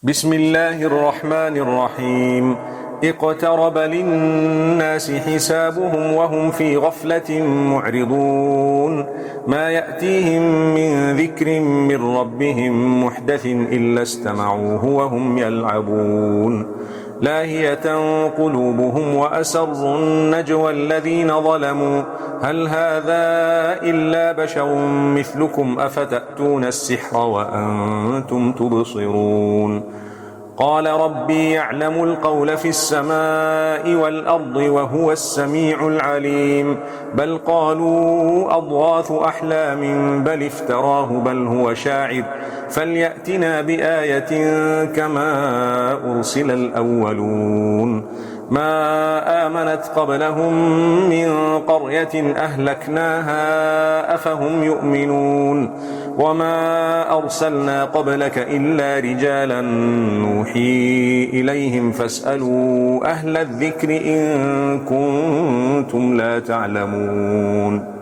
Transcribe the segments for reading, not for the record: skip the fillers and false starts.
بسم الله الرحمن الرحيم. اقترب للناس حسابهم وهم في غفلة معرضون. ما يأتيهم من ذكر من ربهم محدث إلا استمعوه وهم يلعبون. لاهية قلوبهم وأسروا النجوى الذين ظلموا هل هذا إلا بشر مثلكم أفتأتون السحر وأنتم تبصرون. قال ربي يعلم القول في السماء والأرض وهو السميع العليم. بل قالوا أضغاث أحلام بل افتراه بل هو شاعر فليأتنا بآية كما أرسل الأولون. ما آمنت قبلهم من قرية أهلكناها أفهم يؤمنون. وما أرسلنا قبلك إلا رجالا نوحي إليهم فاسألوا أهل الذكر إن كنتم لا تعلمون.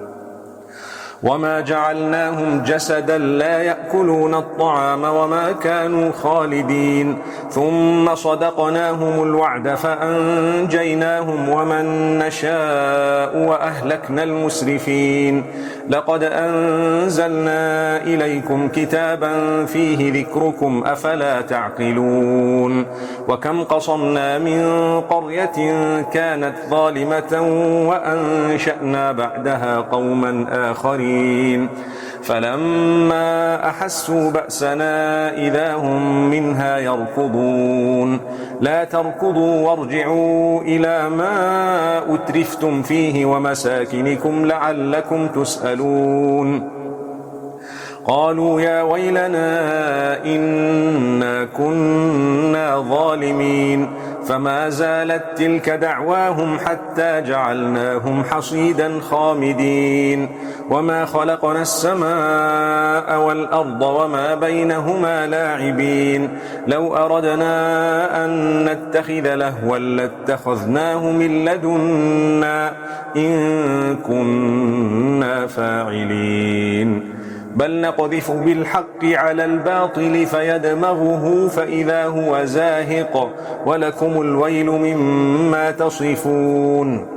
وما جعلناهم جسدا لا يأكلون الطعام وما كانوا خالدين. ثم صدقناهم الوعد فأنجيناهم ومن نشاء وأهلكنا المسرفين. لقد أنزلنا إليكم كتابا فيه ذكركم أفلا تعقلون. وكم قصمنا من قرية كانت ظالمة وأنشأنا بعدها قوما آخرين فلما أحسوا بأسنا إذا هم منها يركضون. لا تركضوا وارجعوا إلى ما أترفتم فيه ومساكنكم لعلكم تسألون. قالوا يا ويلنا إنا كنا ظالمين. فما زالت تلك دعواهم حتى جعلناهم حصيدا خامدين. وما خلقنا السماء والأرض وما بينهما لاعبين. لو أردنا أن نتخذ لهوا لاتخذناه من لدنا إن كنا فاعلين. بل نقذف بالحق على الباطل فيدمغه فإذا هو زاهق ولكم الويل مما تصفون.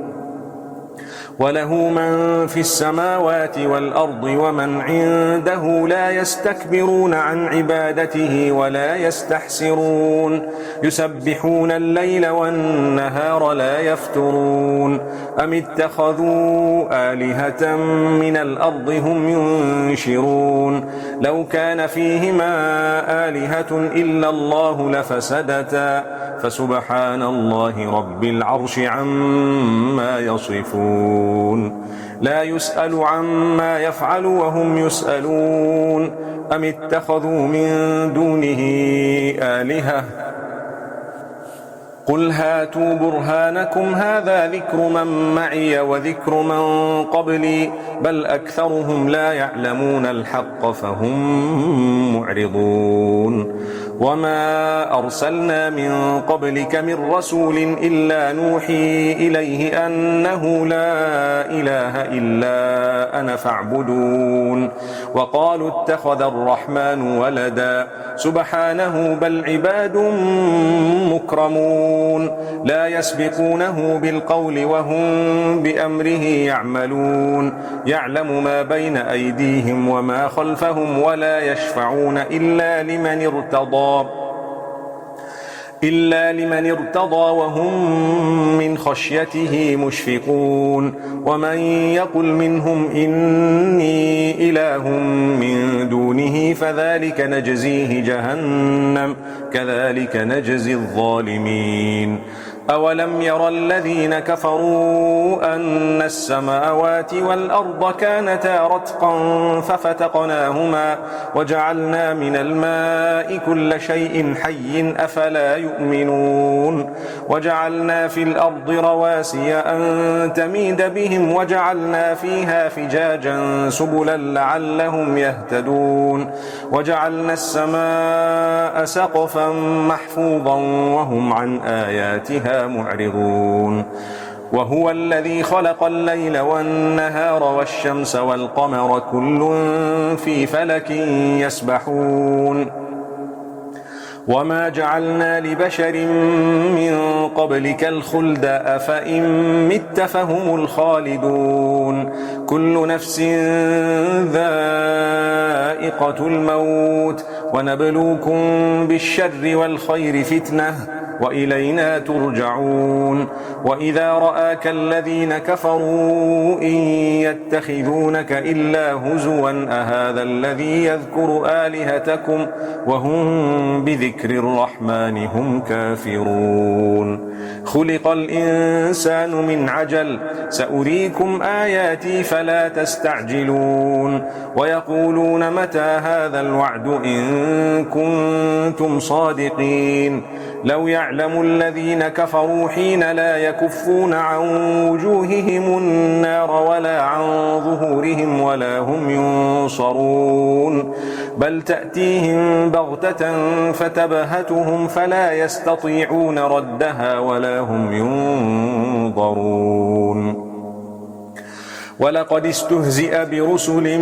وله من في السماوات والأرض ومن عنده لا يستكبرون عن عبادته ولا يستحسرون. يسبحون الليل والنهار لا يفترون. أم اتخذوا آلهة من الأرض هم ينشرون. لو كان فيهما آلهة إلا الله لفسدتا فسبحان الله رب العرش عما يصفون. لا يسأل عما يفعل وهم يسألون. أم اتخذوا من دونه آلهة قل هاتوا برهانكم هذا ذكر من معي وذكر من قبلي بل أكثرهم لا يعلمون الحق فهم معرضون. وما أرسلنا من قبلك من رسول إلا نوحي إليه أنه لا إله إلا أنا فاعبدون. وقالوا اتخذ الرحمن ولدا سبحانه بل عباد مكرمون لا يسبقونه بالقول وهم بأمره يعملون. يعلم ما بين أيديهم وما خلفهم ولا يشفعون إلا لمن ارتضى وهم من خشيته مشفقون. ومن يقل منهم إني إله من دونه فذلك نجزيه جهنم كذلك نجزي الظالمين. أولم ير الذين كفروا أن السماوات والأرض كانتا رتقا ففتقناهما وجعلنا من الماء كل شيء حي أفلا يؤمنون. وجعلنا في الأرض رواسي أن تميد بهم وجعلنا فيها فجاجا سبلا لعلهم يهتدون. وجعلنا السماء سقفا محفوظا وهم عن آياتها معرضون. وهو الذي خلق الليل والنهار والشمس والقمر كل في فلك يسبحون. وما جعلنا لبشر من قبلك الخلد أفإن مت فهم الخالدون كل نفس ذائقة الموت ونبلوكم بالشر والخير فتنة وإلينا ترجعون وإذا رآك الذين كفروا إن يتخذونك إلا هزوا أهذا الذي يذكر آلهتكم وهم بذكر الرحمن هم كافرون خلق الإنسان من عجل سأريكم آياتي فلا تستعجلون ويقولون متى هذا الوعد إن كنتم صادقين لو يعلم الذين كفروا حين لا يكفون عن وجوههم النار ولا عن ظهورهم ولا هم ينصرون بل تأتيهم بغتة فتبهتهم فلا يستطيعون ردها ولا هم ينظرون ولقد استهزئ برسل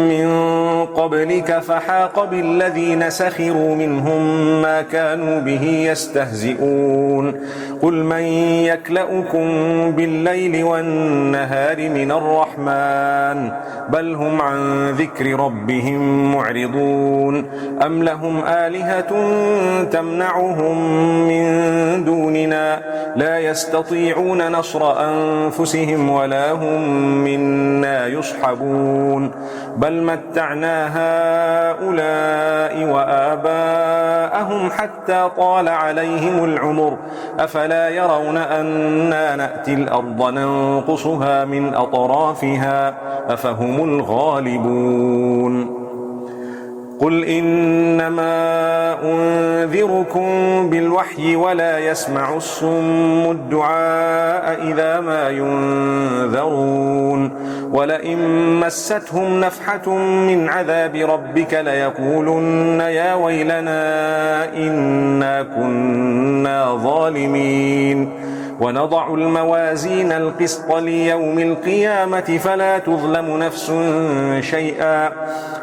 من قبلك فحاق بالذين سخروا منهم ما كانوا به يستهزئون قل من يكلؤكم بالليل والنهار من الرحمن بل هم عن ذكر ربهم معرضون أم لهم آلهة تمنعهم من دوننا لا يستطيعون نصر أنفسهم ولا هم منا يصحبون بل متعنا هؤلاء وآباءهم حتى طال عليهم العمر أفلا يرون أنا نأتي الأرض ننقصها من أطرافها أفهم الغالبون قل إنما أنذركم بالوحي ولا يسمع الصم الدعاء إذا ما ينذرون ولئن مستهم نفحة من عذاب ربك ليقولن يا ويلنا إنا كنا ظالمين ونضع الموازين القسط ليوم القيامة فلا تظلم نفس شيئا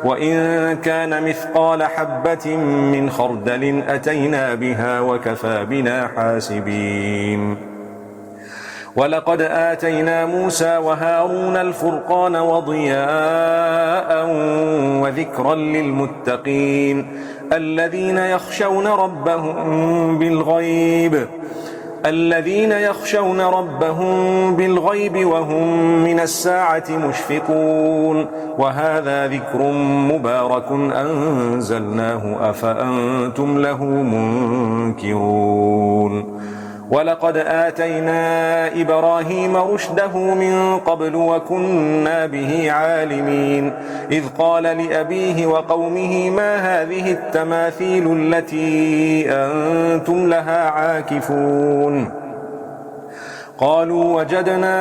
وإن كان مثقال حبة من خردل أتينا بها وكفى بنا حاسبين ولقد آتينا موسى وهارون الفرقان وضياء وذكرا للمتقين الذين يخشون ربهم بالغيب وهم من الساعة مشفقون وهذا ذكر مبارك أنزلناه أفأنتم له منكرون ولقد آتينا إبراهيم رشده من قبل وكنا به عالمين إذ قال لأبيه وقومه ما هذه التماثيل التي أنتم لها عاكفون قالوا وجدنا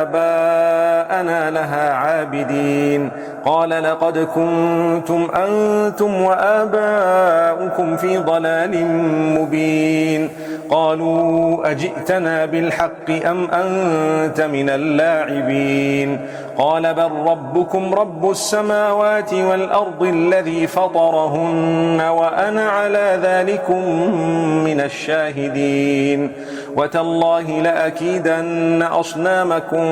آباءنا لها عابدين قال لقد كنتم أنتم وآباؤكم في ضلال مبين قالوا أجئتنا بالحق أم أنت من اللاعبين قال بل ربكم رب السماوات والأرض الذي فطرهن وأنا على ذلكم من الشاهدين وتالله لأكيدن أصنامكم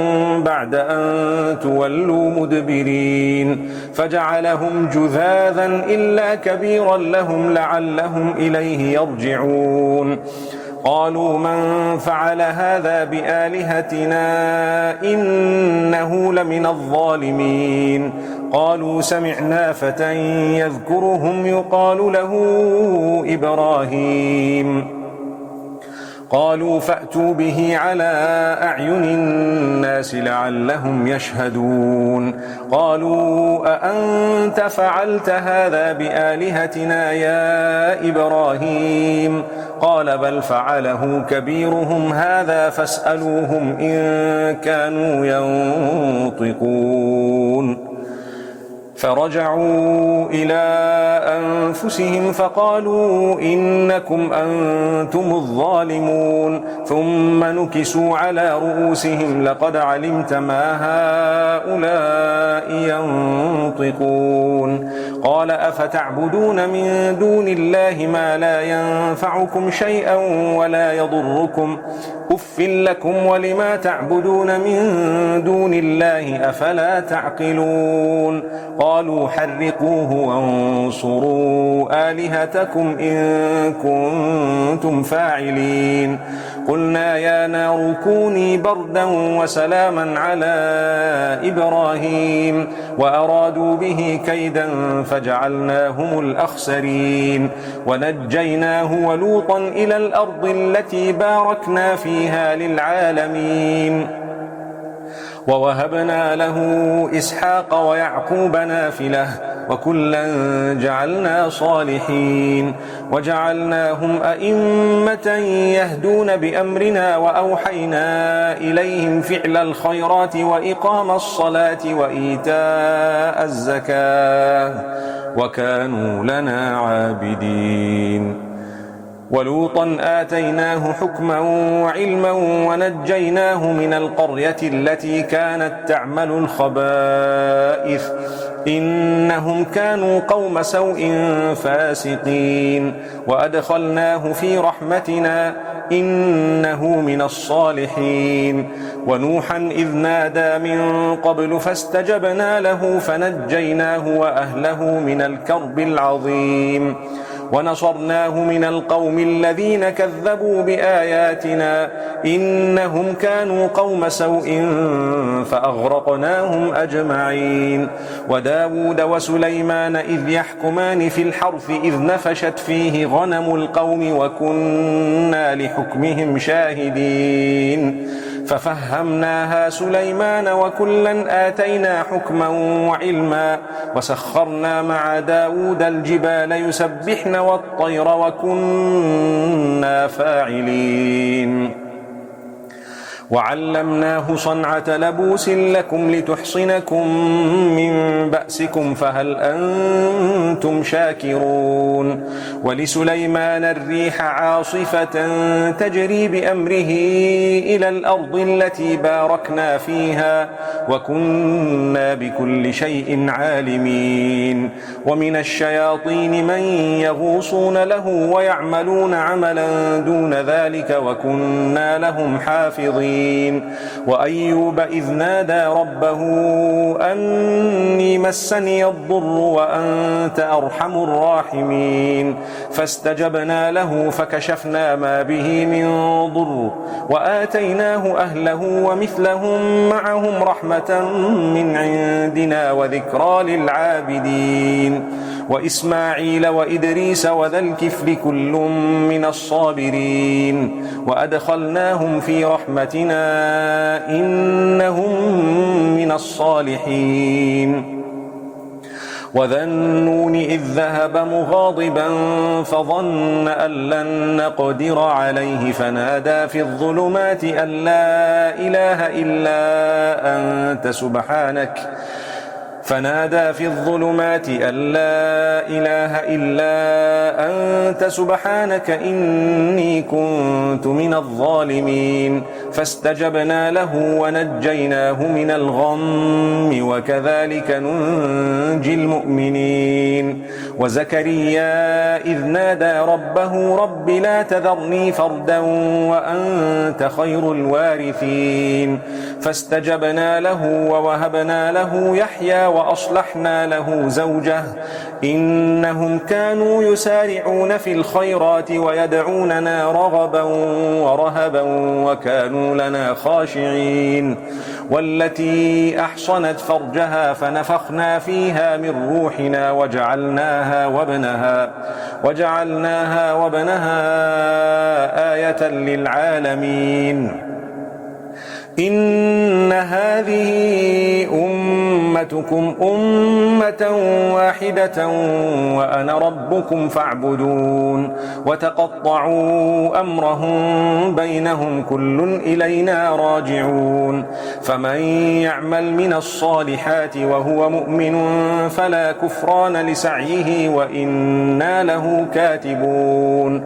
بعد أن تولوا مدبرين فجعلهم جذاذا إلا كبيرا لهم لعلهم إليه يرجعون قالوا من فعل هذا بآلهتنا إنه لمن الظالمين قالوا سمعنا فتى يذكرهم يقال له إبراهيم قالوا فأتوا به على أعين الناس لعلهم يشهدون قالوا أأنت فعلت هذا بآلهتنا يا إبراهيم قال بل فعله كبيرهم هذا فاسألوهم إن كانوا ينطقون فرجعوا إلى أنفسهم فقالوا إنكم أنتم الظالمون ثم نكسوا على رؤوسهم لقد علمت ما هؤلاء ينطقون قال أفتعبدون من دون الله ما لا ينفعكم شيئا ولا يضركم أف لكم ولما تعبدون من دون الله أفلا تعقلون قالوا حرقوه وانصروا آلهتكم إن كنتم فاعلين قلنا يا نار كوني بردا وسلاما على إبراهيم وأرادوا به كيدا فجعلناهم الأخسرين ونجيناه ولوطا إلى الأرض التي باركنا فيها للعالمين ووهبنا له إسحاق ويعقوب نافلة وكلا جعلنا صالحين وجعلناهم أئمة يهدون بأمرنا وأوحينا إليهم فعل الخيرات وإقام الصلاة وإيتاء الزكاة وكانوا لنا عابدين ولوطا آتيناه حكما وعلما ونجيناه من القرية التي كانت تعمل الخبائث إنهم كانوا قوم سوء فاسقين وأدخلناه في رحمتنا إنه من الصالحين ونوحا إذ نادى من قبل فاستجبنا له فنجيناه وأهله من الكرب العظيم ونصرناه من القوم الذين كذبوا بآياتنا إنهم كانوا قوم سوء فأغرقناهم أجمعين وداود وسليمان إذ يحكمان في الحرث إذ نفشت فيه غنم القوم وكنا لحكمهم شاهدين ففهمناها سليمان وكلا آتينا حكما وعلما وسخرنا مع داود الجبال يسبحن والطير وكنا فاعلين وعلمناه صنعة لبوس لكم لتحصنكم من بأسكم فهل أنتم شاكرون ولسليمان الريح عاصفة تجري بأمره إلى الأرض التي باركنا فيها وكنا بكل شيء عالمين ومن الشياطين من يغوصون له ويعملون عملا دون ذلك وكنا لهم حافظين وأيوب إذ نادى ربه أني مسني الضر وأنت أرحم الراحمين فاستجبنا له فكشفنا ما به من ضر وآتيناه أهله ومثلهم معهم رحمة من عندنا وذكرى للعابدين وإسماعيل وإدريس وذا الكفل كل من الصابرين وأدخلناهم في رحمتنا إنهم من الصالحين وذا النون إذ ذهب مغاضبا فظن أن لن نقدر عليه فنادى في الظلمات أن لا إله إلا أنت سبحانك إني كنت من الظالمين فاستجبنا له ونجيناه من الغم وكذلك ننجي المؤمنين وزكريا إذ نادى ربه رب لا تذرني فردا وأنت خير الوارثين فاستجبنا له ووهبنا له يحيى وأصلحنا له زوجه إنهم كانوا يسارعون في الخيرات ويدعوننا رغبا ورهبا وكانوا لنا خاشعين والتي أحصنت فرجها فنفخنا فيها من روحنا وجعلناها وابنها آية للعالمين إن هذه أمتكم أمة واحدة وأنا ربكم فاعبدون وتقطعوا أمرهم بينهم كل إلينا راجعون فمن يعمل من الصالحات وهو مؤمن فلا كفران لسعيه وإنا له كاتبون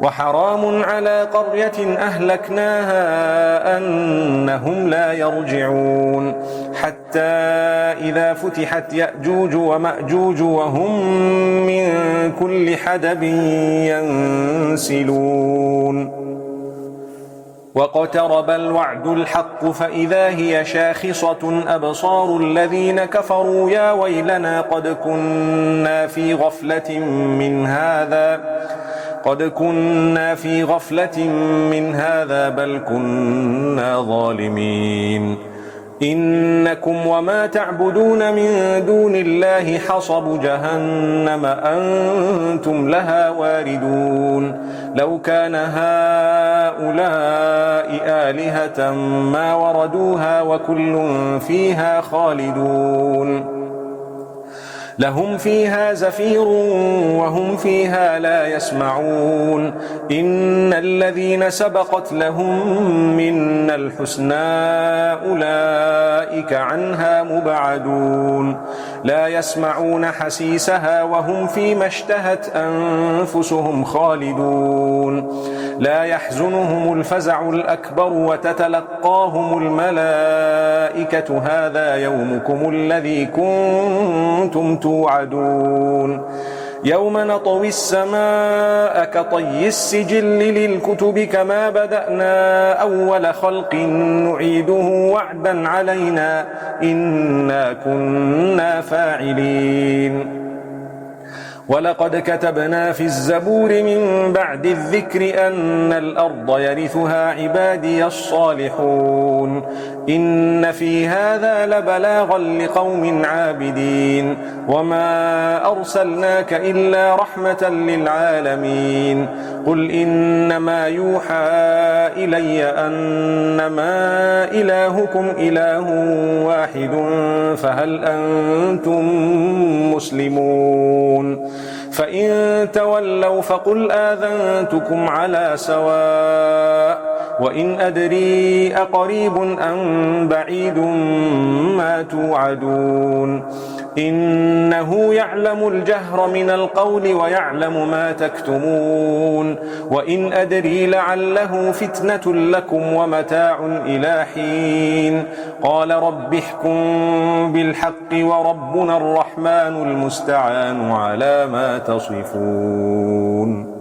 وحرام على قرية أهلكناها أنهم لا يرجعون حتى إذا فتحت يأجوج ومأجوج وهم من كل حدب ينسلون واقترب الوعد الحق فإذا هي شاخصة أبصار الذين كفروا يا ويلنا قد كنا في غفلة من هذا بل كنا ظالمين إنكم وما تعبدون من دون الله حصب جهنم أنتم لها واردون لو كان هؤلاء آلهة ما وردوها وكل فيها خالدون لهم فيها زفير وهم فيها لا يسمعون إن الذين سبقت لهم منا الحسنى أولئك عنها مبعدون لا يسمعون حسيسها وهم فيما اشتهت أنفسهم خالدون لا يحزنهم الفزع الأكبر وتتلقاهم الملائكة هذا يومكم الذي كنتم توعدون يوم نطوي السماء كطي السجل للكتب كما بدأنا أول خلق نعيده وعدا علينا إنا كنا فاعلين ولقد كتبنا في الزبور من بعد الذكر أن الأرض يرثها عبادي الصالحون إن في هذا لبلاغا لقوم عابدين وما أرسلناك إلا رحمة للعالمين قل إنما يوحى إلي أنما إلهكم إله واحد فهل أنتم مسلمون فإن تولوا فقل آذنتكم على سواء وإن أدري أقريب أم بعيد ما توعدون إنه يعلم الجهر من القول ويعلم ما تكتمون وإن أدري لعله فتنة لكم ومتاع إلى حين قال رب احكم بالحق وربنا الرحمن المستعان على ما تصفون